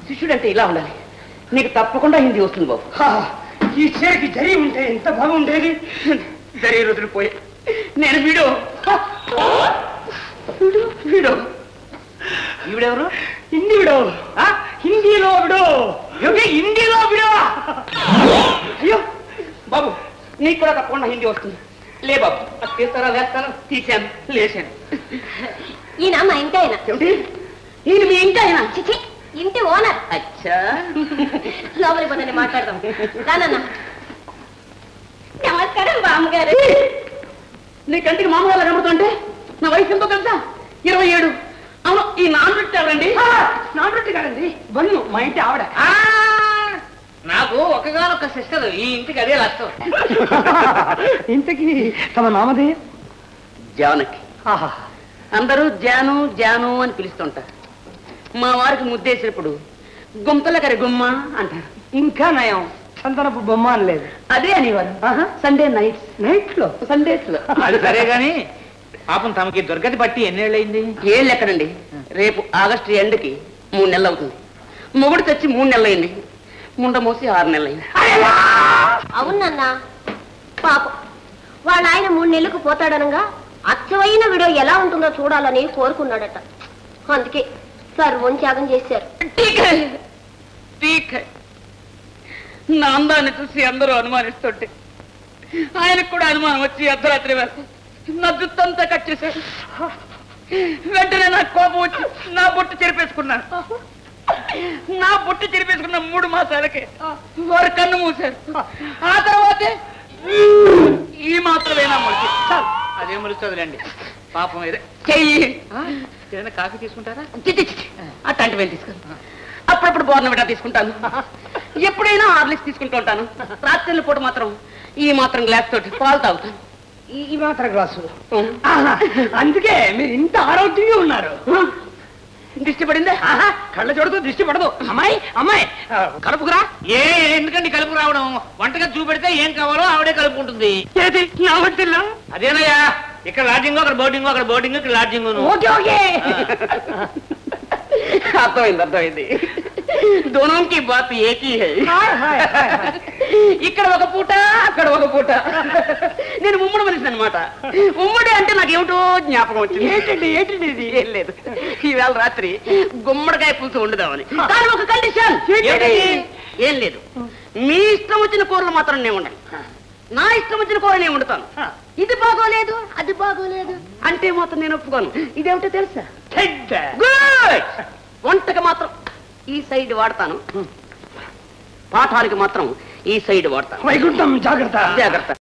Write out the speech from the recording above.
శిష్యుడు అంటే ఇలా ఉండాలి. నీకు తప్పకుండా హిందీ వస్తుంది బాబు. ఈ చీరకి జరి ఉంటే ఎంత బాగుండేది. జరి రోజులు పోయి నేను వీడు వీడు ఈవిడెవరు? హిందీ విడో, హిందీలో విడో, హిందీలో విడో. అయ్యో బాబు, నీకు కూడా తప్పకుండా హిందీ వస్తుంది. లే బాబు, అది తీస్తారా? వేస్తాను. తీసాను, లేచాను. ఈయన మా ఇంటి ఆయన. ఏమిటి? ఈయన మీ ఇంటి ఆయన? చిచి, ఇంటి ఓనర్. అచ్చా, లోపలికి పోతే మాట్లాడదాం. రానన్నా. నమస్కారం బామ్మగారు. నీ కంటికి మామూలుగా కనబడుతుంటే నా వయసు ఎంతో తెలుసా? 27. అవును, ఈ నాన్ రొట్టె ఎవరండి? నాన్ రొట్టె కాదండి, బన్ను, మా ఇంటి ఆవిడ. నాకు ఒకగానొక సిస్టర్, ఈ ఇంటికి అదే లక్షం. ఇంతకి తమ నామధేయం? జానకి. అందరూ జాను జాను అని పిలుస్తుంటారు. మా వారికి ముద్దేసినప్పుడు గుంతల కరి గుమ్మ అంటారు. ఇంకా నయం, చందనపు బొమ్మ అని లేదు. అదే అనేవారు. సండే నైట్ లో, సండేస్ లో. అది సరే గాని పాపం తమకి దుర్గతి బట్టి ఎన్నేళ్ళయింది? ఏళ్ళు ఎక్కడండి, రేపు ఆగస్టు ఎండ్కి 3 నెలలు అవుతుంది. మొగుడు తెచ్చి 3 నెలలు అయింది. ముండ మోసి 6 నెలలు అయింది. అవునన్నా, పాపం వాళ్ళ ఆయన 3 నెలలకు పోతాడనగా అచ్చమైన వీడియో ఎలా ఉంటుందో చూడాలని కోరుకున్నాడట. అందుకే సర్వం త్యాగం చేశారు. నా అందాన్ని చూసి అందరూ అనుమానిస్తుంటే ఆయనకు కూడా అనుమానం వచ్చి అర్ధరాత్రి వేళ నా జుత్తంతా కట్ చేశారు. వెంటనే నాకు కోపం వచ్చి నా బొట్టు చెరిపేసుకున్నాను. నా బొట్టు చెరిపేసుకున్న 3 మాసాలకే వారు కన్ను మూశారు. ఆ తర్వాతే ఈ మాత్రమేనా మొలిచి. అదే మొలుస్తుందిలేండి పాపం. ఏదే చెయ్యి. ఏదైనా కాఫీ తీసుకుంటారా? అట్లాంటివి తీసుకుని అప్పుడప్పుడు బోర్నవిటా తీసుకుంటాను. ఎప్పుడైనా హార్లిక్స్ తీసుకుంటూ ఉంటాను. రాత్రి పూట మాత్రం ఈ మాత్రం గ్లాస్ తోటి పాలు తాగుతాను. ఈ మాత్రం గ్లాసు. అందుకే మీరు ఇంత ఆరోగ్యంగా ఉన్నారు. దిష్టి పడిందే? కళ్ళ చూడదు, దిష్టి పడదు. అమ్మాయి అమ్మాయి కలుపుకురా. ఎందుకండి కలుపు రావడం? వంటగా చూపెడితే ఏం కావాలో ఆవిడే కలుపుకుంటుంది. ఏది నా వంటిల్లా? అదేనయ్యా, ఇక్కడ లాడ్జింగ్, అక్కడ బోర్డింగ్, అక్కడ బోర్డింగ్, ఇక్కడ లాడ్జింగ్. ఓకే ఓకే, అర్థమైంది. దోనోంకి బాత్ ఏకీ హై. ఇక్కడ ఒక పూట, అక్కడ ఒక పూట. నేను ఉమ్మడి మనిషి అనమాట. ఉమ్మడి అంటే నాకేమిటో జ్ఞాపకం వచ్చింది. ఏంటండి ఇది? ఏం లేదు, ఈవేళ రాత్రి గుమ్మడికాయ పులుసు వండుదామని. కానీ ఒక కండిషన్. ఏం లేదు, మీ ఇష్టం వచ్చిన కూరలు మాత్రం నేను వండాను. నా ఇష్టం వచ్చిన కూర నేను వండుతాను. ఇది బాగోలేదు, అది బాగోలేదు అంటే మాత్రం నేను ఒప్పుకోను. ఇదేమిటో తెలుసా? గుడ్. వంటకి మాత్రం ఈ సైడ్ వాడతాను, పాఠానికి మాత్రం ఈ సైడ్ వాడతాను. వైకుంఠం జాగ్రత్త. జాగ్రత్త.